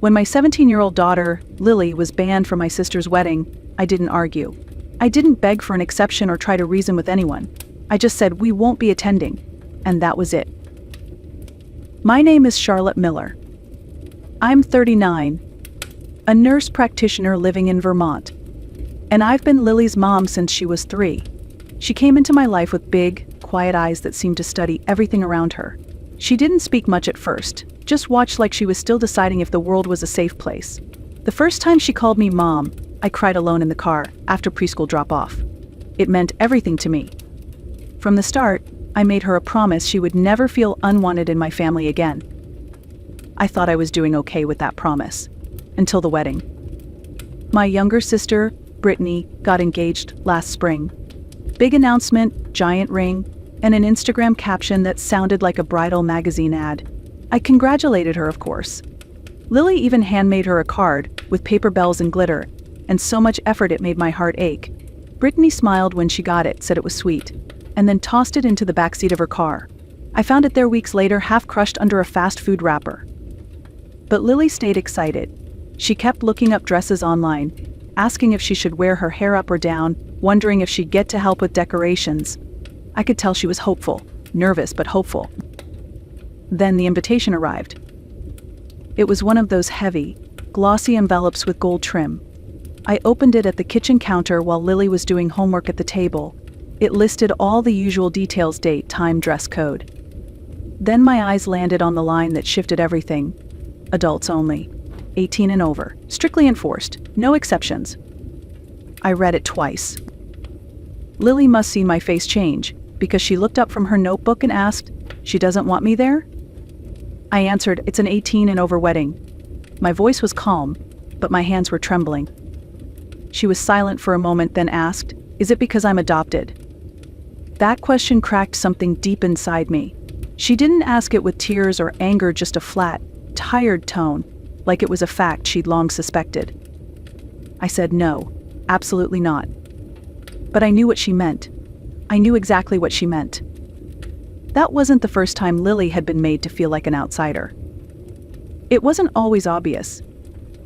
When my 17-year-old daughter, Lily, was banned from my sister's wedding, I didn't argue. I didn't beg for an exception or try to reason with anyone. I just said we won't be attending, and that was it. My name is Charlotte Miller. I'm 39, a nurse practitioner living in Vermont, and I've been Lily's mom since she was 3. She came into my life with big, quiet eyes that seemed to study everything around her. She didn't speak much at first, just watched like she was still deciding if the world was a safe place. The first time she called me mom, I cried alone in the car after preschool drop-off. It meant everything to me. From the start, I made her a promise she would never feel unwanted in my family again. I thought I was doing okay with that promise, until the wedding. My younger sister, Brittany, got engaged last spring. Big announcement, giant ring, and an Instagram caption that sounded like a bridal magazine ad. I congratulated her, of course. Lily even handmade her a card with paper bells and glitter, and so much effort it made my heart ache. Brittany smiled when she got it, said it was sweet, and then tossed it into the backseat of her car. I found it there weeks later, half crushed under a fast food wrapper. But Lily stayed excited. She kept looking up dresses online, asking if she should wear her hair up or down, wondering if she'd get to help with decorations. I could tell she was hopeful, nervous but hopeful. Then the invitation arrived. It was one of those heavy, glossy envelopes with gold trim. I opened it at the kitchen counter while Lily was doing homework at the table. It listed all the usual details: date, time, dress code. Then my eyes landed on the line that shifted everything. Adults only. 18 and over. Strictly enforced. No exceptions. I read it twice. Lily must see my face change, because she looked up from her notebook and asked, "She doesn't want me there?" I answered, "It's an 18 and over wedding." My voice was calm, but my hands were trembling. She was silent for a moment, then asked, "Is it because I'm adopted?" That question cracked something deep inside me. She didn't ask it with tears or anger, just a flat, tired tone, like it was a fact she'd long suspected. I said no, absolutely not. But I knew what she meant. I knew exactly what she meant. That wasn't the first time Lily had been made to feel like an outsider. It wasn't always obvious.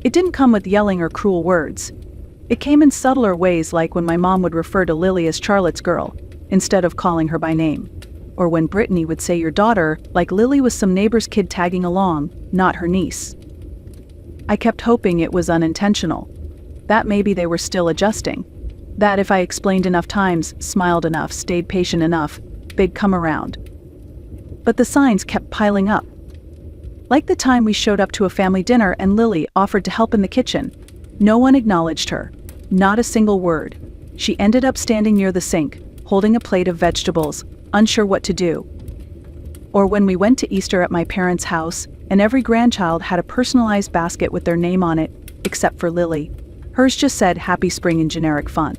It didn't come with yelling or cruel words. It came in subtler ways, like when my mom would refer to Lily as Charlotte's girl, instead of calling her by name. Or when Brittany would say your daughter, like Lily was some neighbor's kid tagging along, not her niece. I kept hoping it was unintentional. That maybe they were still adjusting. That if I explained enough times, smiled enough, stayed patient enough, they'd come around. But the signs kept piling up. Like the time we showed up to a family dinner and Lily offered to help in the kitchen. No one acknowledged her. Not a single word. She ended up standing near the sink, holding a plate of vegetables, unsure what to do. Or when we went to Easter at my parents' house, and every grandchild had a personalized basket with their name on it, except for Lily. Hers just said Happy Spring in generic font.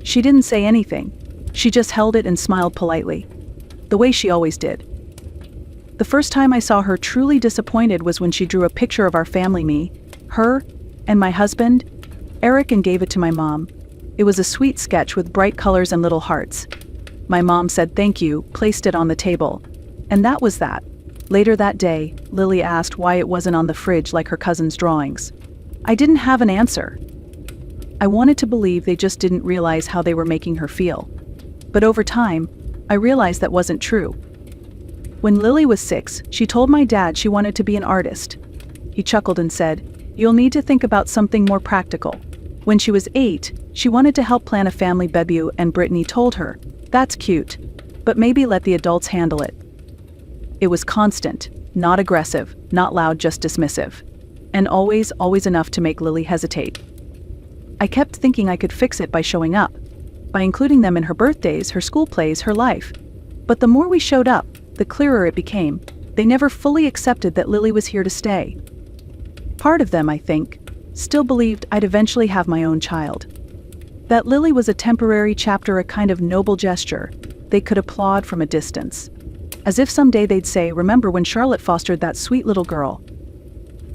She didn't say anything. She just held it and smiled politely. The way she always did. The first time I saw her truly disappointed was when she drew a picture of our family, me, her, and my husband, Eric, and gave it to my mom. It was a sweet sketch with bright colors and little hearts. My mom said thank you, placed it on the table. And that was that. Later that day, Lily asked why it wasn't on the fridge like her cousin's drawings. I didn't have an answer. I wanted to believe they just didn't realize how they were making her feel. But over time, I realized that wasn't true. When Lily was 6, she told my dad she wanted to be an artist. He chuckled and said, "You'll need to think about something more practical." When she was 8, she wanted to help plan a family debut, and Brittany told her, "That's cute, but maybe let the adults handle it." It was constant, not aggressive, not loud, just dismissive. And always enough to make Lily hesitate. I kept thinking I could fix it by showing up, by including them in her birthdays, her school plays, her life. But the more we showed up, the clearer it became. They never fully accepted that Lily was here to stay. Part of them, I think, still believed I'd eventually have my own child. That Lily was a temporary chapter, a kind of noble gesture they could applaud from a distance. As if someday they'd say, "Remember when Charlotte fostered that sweet little girl?"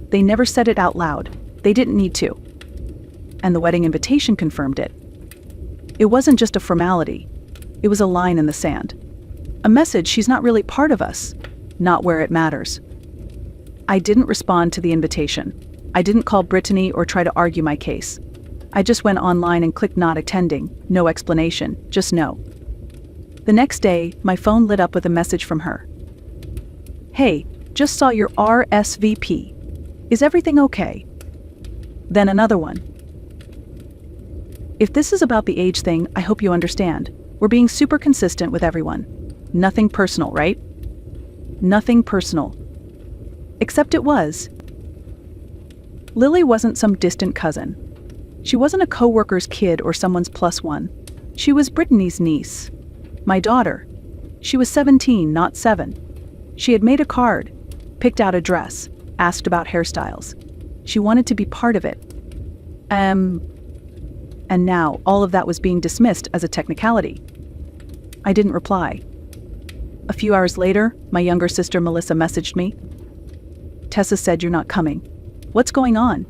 They never said it out loud. They didn't need to. And the wedding invitation confirmed it. It wasn't just a formality. It was a line in the sand. A message: she's not really part of us, not where it matters. I didn't respond to the invitation. I didn't call Brittany or try to argue my case. I just went online and clicked not attending, no explanation, just no. The next day, my phone lit up with a message from her. Hey, just saw your RSVP. Is everything okay? Then another one. If this is about the age thing, I hope you understand. We're being super consistent with everyone. Nothing personal, right? Nothing personal. Except it was. Lily wasn't some distant cousin. She wasn't a coworker's kid or someone's plus one. She was Brittany's niece. My daughter. She was 17, not 7. She had made a card, picked out a dress, asked about hairstyles. She wanted to be part of it. And now all of that was being dismissed as a technicality. I didn't reply. A few hours later, my younger sister Melissa messaged me. Tessa said you're not coming. What's going on?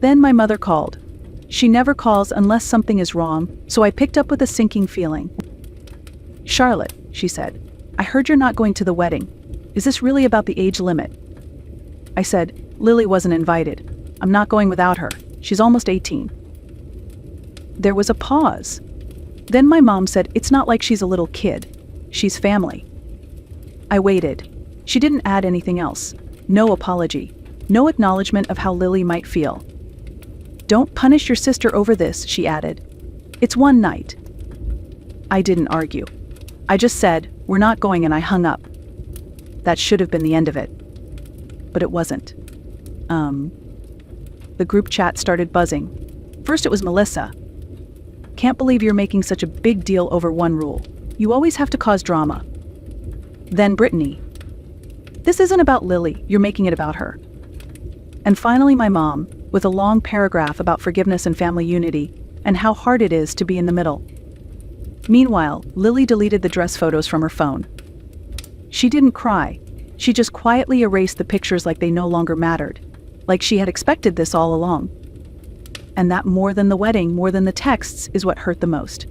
Then my mother called. She never calls unless something is wrong, so I picked up with a sinking feeling. Charlotte, she said, I heard you're not going to the wedding. Is this really about the age limit? I said, Lily wasn't invited. I'm not going without her. She's almost 18. There was a pause. Then my mom said, it's not like she's a little kid. She's family. I waited. She didn't add anything else. No apology. No acknowledgement of how Lily might feel. Don't punish your sister over this, she added. It's one night. I didn't argue. I just said, we're not going, and I hung up. That should have been the end of it. But it wasn't. The group chat started buzzing. First it was Melissa. Can't believe you're making such a big deal over one rule. You always have to cause drama. Then Brittany. This isn't about Lily, you're making it about her. And finally my mom, with a long paragraph about forgiveness and family unity, and how hard it is to be in the middle. Meanwhile, Lily deleted the dress photos from her phone. She didn't cry. She just quietly erased the pictures like they no longer mattered, like she had expected this all along. And that more than the wedding, more than the texts, is what hurt the most.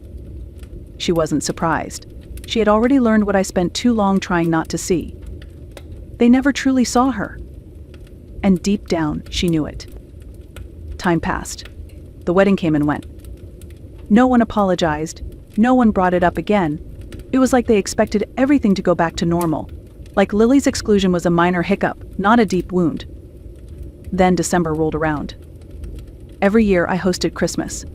She wasn't surprised. She had already learned what I spent too long trying not to see. They never truly saw her. And deep down, she knew it. Time passed. The wedding came and went. No one apologized. No one brought it up again. It was like they expected everything to go back to normal. Like Lily's exclusion was a minor hiccup, not a deep wound. Then December rolled around. Every year I hosted Christmas.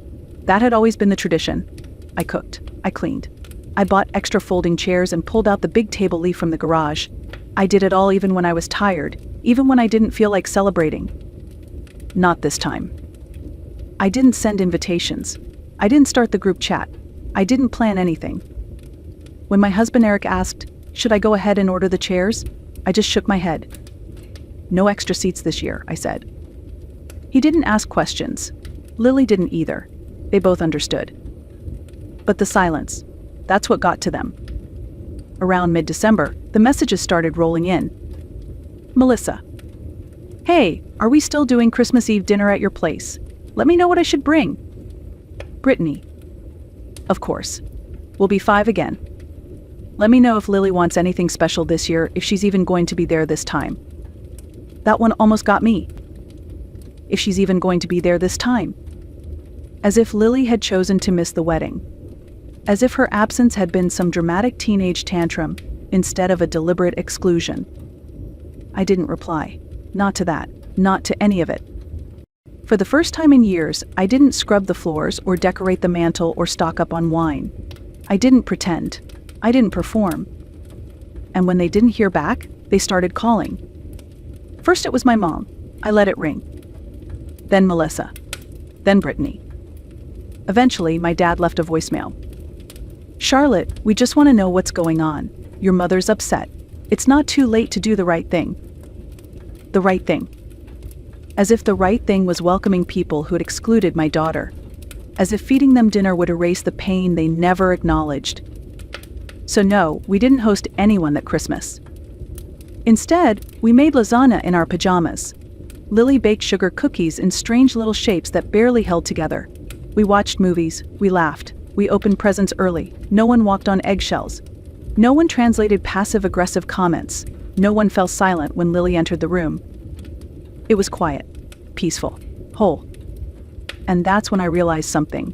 That had always been the tradition. I cooked. I cleaned. I bought extra folding chairs and pulled out the big table leaf from the garage. I did it all even when I was tired, even when I didn't feel like celebrating. Not this time. I didn't send invitations. I didn't start the group chat. I didn't plan anything. When my husband Eric asked, should I go ahead and order the chairs? I just shook my head. No extra seats this year, I said. He didn't ask questions. Lily didn't either. They both understood. But the silence, that's what got to them. Around mid-December, the messages started rolling in. Melissa. Hey, are we still doing Christmas Eve dinner at your place? Let me know what I should bring. Brittany. Of course. We'll be 5 again. Let me know if Lily wants anything special this year, if she's even going to be there this time. That one almost got me. If she's even going to be there this time. As if Lily had chosen to miss the wedding. As if her absence had been some dramatic teenage tantrum instead of a deliberate exclusion. I didn't reply. Not to that. Not to any of it. For the first time in years, I didn't scrub the floors or decorate the mantle or stock up on wine. I didn't pretend. I didn't perform. And when they didn't hear back, they started calling. First it was my mom. I let it ring. Then Melissa. Then Brittany. Eventually, my dad left a voicemail. Charlotte, we just want to know what's going on. Your mother's upset. It's not too late to do the right thing. The right thing. As if the right thing was welcoming people who had excluded my daughter. As if feeding them dinner would erase the pain they never acknowledged. So no, we didn't host anyone that Christmas. Instead, we made lasagna in our pajamas. Lily baked sugar cookies in strange little shapes that barely held together. We watched movies, we laughed, we opened presents early, no one walked on eggshells. No one translated passive-aggressive comments. No one fell silent when Lily entered the room. It was quiet. peaceful, whole. And that's when I realized something.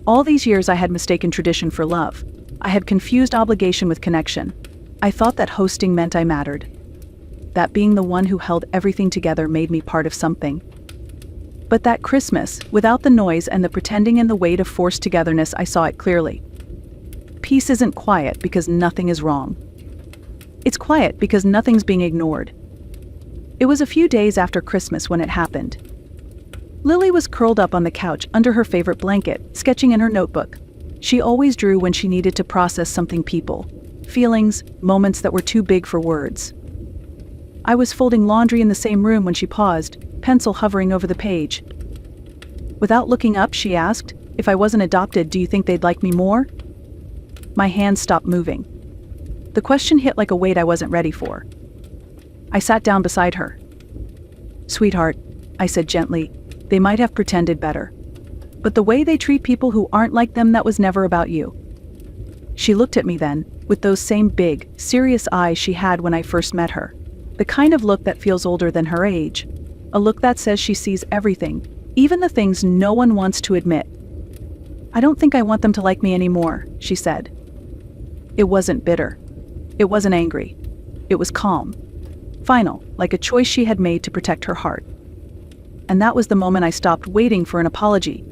All these years I had mistaken tradition for love. I had confused obligation with connection. I thought that hosting meant I mattered. That being the one who held everything together made me part of something. But that Christmas, without the noise and the pretending and the weight of forced togetherness, I saw it clearly. Peace isn't quiet because nothing is wrong. It's quiet because nothing's being ignored. It was a few days after Christmas when it happened. Lily was curled up on the couch under her favorite blanket, sketching in her notebook. She always drew when she needed to process something, people, feelings, moments that were too big for words. I was folding laundry in the same room when she paused, pencil hovering over the page. Without looking up, she asked, "If I wasn't adopted, do you think they'd like me more?" My hands stopped moving. The question hit like a weight I wasn't ready for. I sat down beside her. "Sweetheart," I said gently, "they might have pretended better. But the way they treat people who aren't like them, that was never about you." She looked at me then, with those same big, serious eyes she had when I first met her. The kind of look that feels older than her age. A look that says she sees everything, even the things no one wants to admit. "I don't think I want them to like me anymore," she said. It wasn't bitter. It wasn't angry. It was calm. Final, like a choice she had made to protect her heart. And that was the moment I stopped waiting for an apology.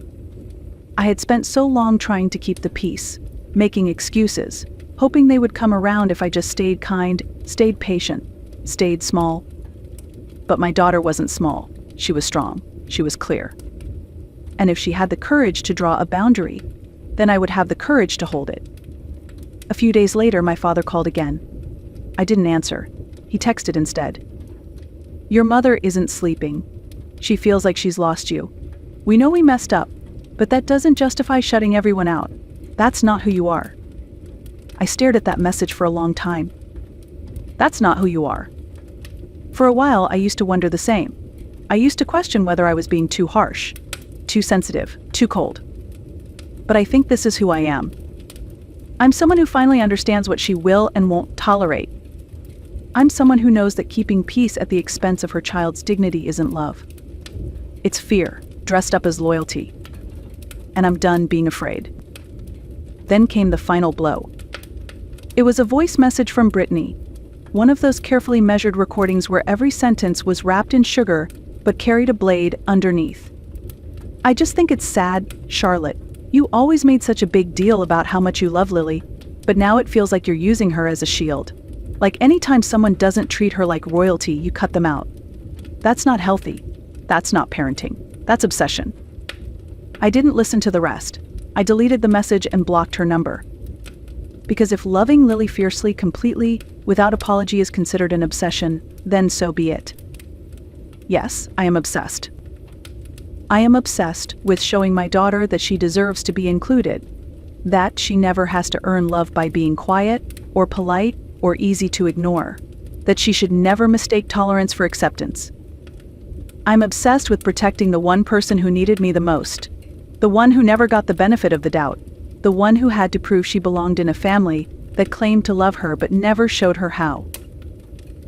I had spent so long trying to keep the peace, making excuses, hoping they would come around if I just stayed kind, stayed patient, stayed small. But my daughter wasn't small. She was strong. She was clear. And if she had the courage to draw a boundary, then I would have the courage to hold it. A few days later, my father called again. I didn't answer. He texted instead. "Your mother isn't sleeping. She feels like she's lost you. We know we messed up, but that doesn't justify shutting everyone out. That's not who you are." I stared at that message for a long time. That's not who you are. For a while, I used to wonder the same. I used to question whether I was being too harsh, too sensitive, too cold. But I think this is who I am. I'm someone who finally understands what she will and won't tolerate. I'm someone who knows that keeping peace at the expense of her child's dignity isn't love. It's fear, dressed up as loyalty. And I'm done being afraid. Then came the final blow. It was a voice message from Brittany, one of those carefully measured recordings where every sentence was wrapped in sugar but carried a blade underneath. "I just think it's sad, Charlotte. You always made such a big deal about how much you love Lily, but now it feels like you're using her as a shield. Like anytime someone doesn't treat her like royalty, you cut them out. That's not healthy. That's not parenting. That's obsession." I didn't listen to the rest. I deleted the message and blocked her number. Because if loving Lily fiercely, completely, without apology is considered an obsession, then so be it. Yes, I am obsessed. I am obsessed with showing my daughter that she deserves to be included, that she never has to earn love by being quiet, or polite, or easy to ignore, that she should never mistake tolerance for acceptance. I'm obsessed with protecting the one person who needed me the most, the one who never got the benefit of the doubt, the one who had to prove she belonged in a family that claimed to love her but never showed her how.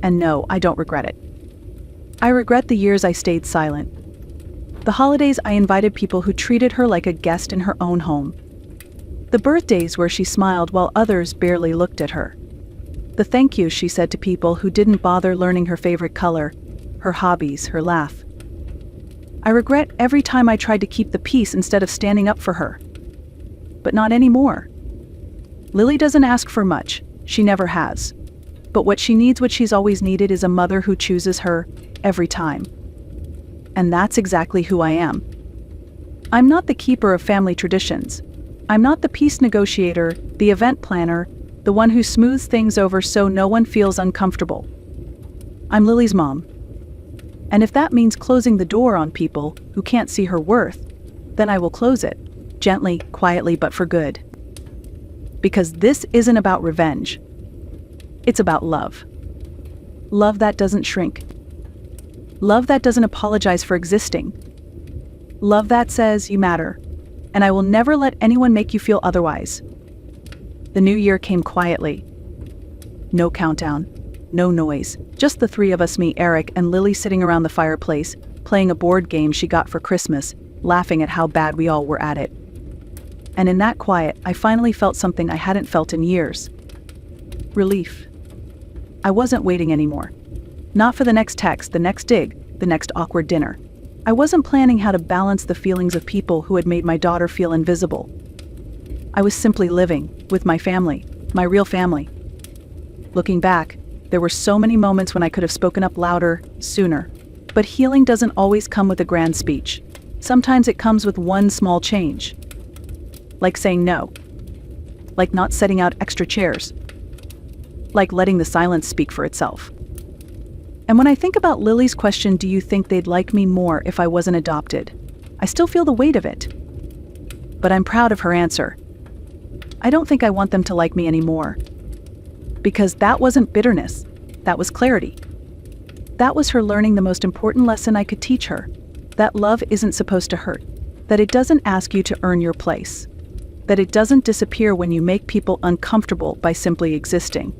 And no, I don't regret it. I regret the years I stayed silent. The holidays I invited people who treated her like a guest in her own home. The birthdays where she smiled while others barely looked at her. The thank yous she said to people who didn't bother learning her favorite color, her hobbies, her laugh. I regret every time I tried to keep the peace instead of standing up for her. But not anymore. Lily doesn't ask for much. She never has. But what she needs, what she's always needed, is a mother who chooses her every time. And that's exactly who I am. I'm not the keeper of family traditions. I'm not the peace negotiator, the event planner, the one who smooths things over so no one feels uncomfortable. I'm Lily's mom. And if that means closing the door on people who can't see her worth, then I will close it, gently, quietly, but for good. Because this isn't about revenge. It's about love. Love that doesn't shrink. Love that doesn't apologize for existing. Love that says you matter, and I will never let anyone make you feel otherwise. The new year came quietly. No countdown, no noise, just the three of us, me, Eric, and Lily sitting around the fireplace, playing a board game she got for Christmas, laughing at how bad we all were at it. And in that quiet, I finally felt something I hadn't felt in years. Relief. I wasn't waiting anymore. Not for the next text, the next dig, the next awkward dinner. I wasn't planning how to balance the feelings of people who had made my daughter feel invisible. I was simply living with my family, my real family. Looking back, there were so many moments when I could have spoken up louder, sooner. But healing doesn't always come with a grand speech. Sometimes it comes with one small change. Like saying no. Like not setting out extra chairs. Like letting the silence speak for itself. And when I think about Lily's question, do you think they'd like me more if I wasn't adopted? I still feel the weight of it. But I'm proud of her answer. I don't think I want them to like me anymore. Because that wasn't bitterness. That was clarity. That was her learning the most important lesson I could teach her. That love isn't supposed to hurt. That it doesn't ask you to earn your place. That it doesn't disappear when you make people uncomfortable by simply existing.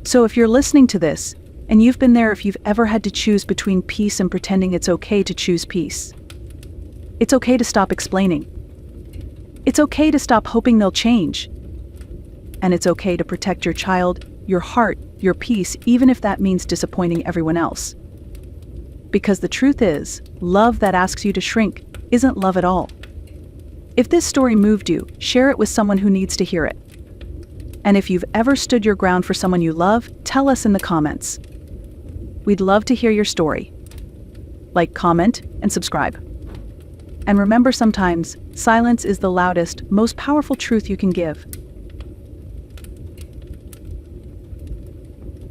So if you're listening to this, and you've been there if you've ever had to choose between peace and pretending it's okay to choose peace. It's okay to stop explaining. It's okay to stop hoping they'll change. And it's okay to protect your child, your heart, your peace, even if that means disappointing everyone else. Because the truth is, love that asks you to shrink isn't love at all. If this story moved you, share it with someone who needs to hear it. And if you've ever stood your ground for someone you love, tell us in the comments. We'd love to hear your story. Like, comment, and subscribe. And remember, sometimes silence is the loudest, most powerful truth you can give.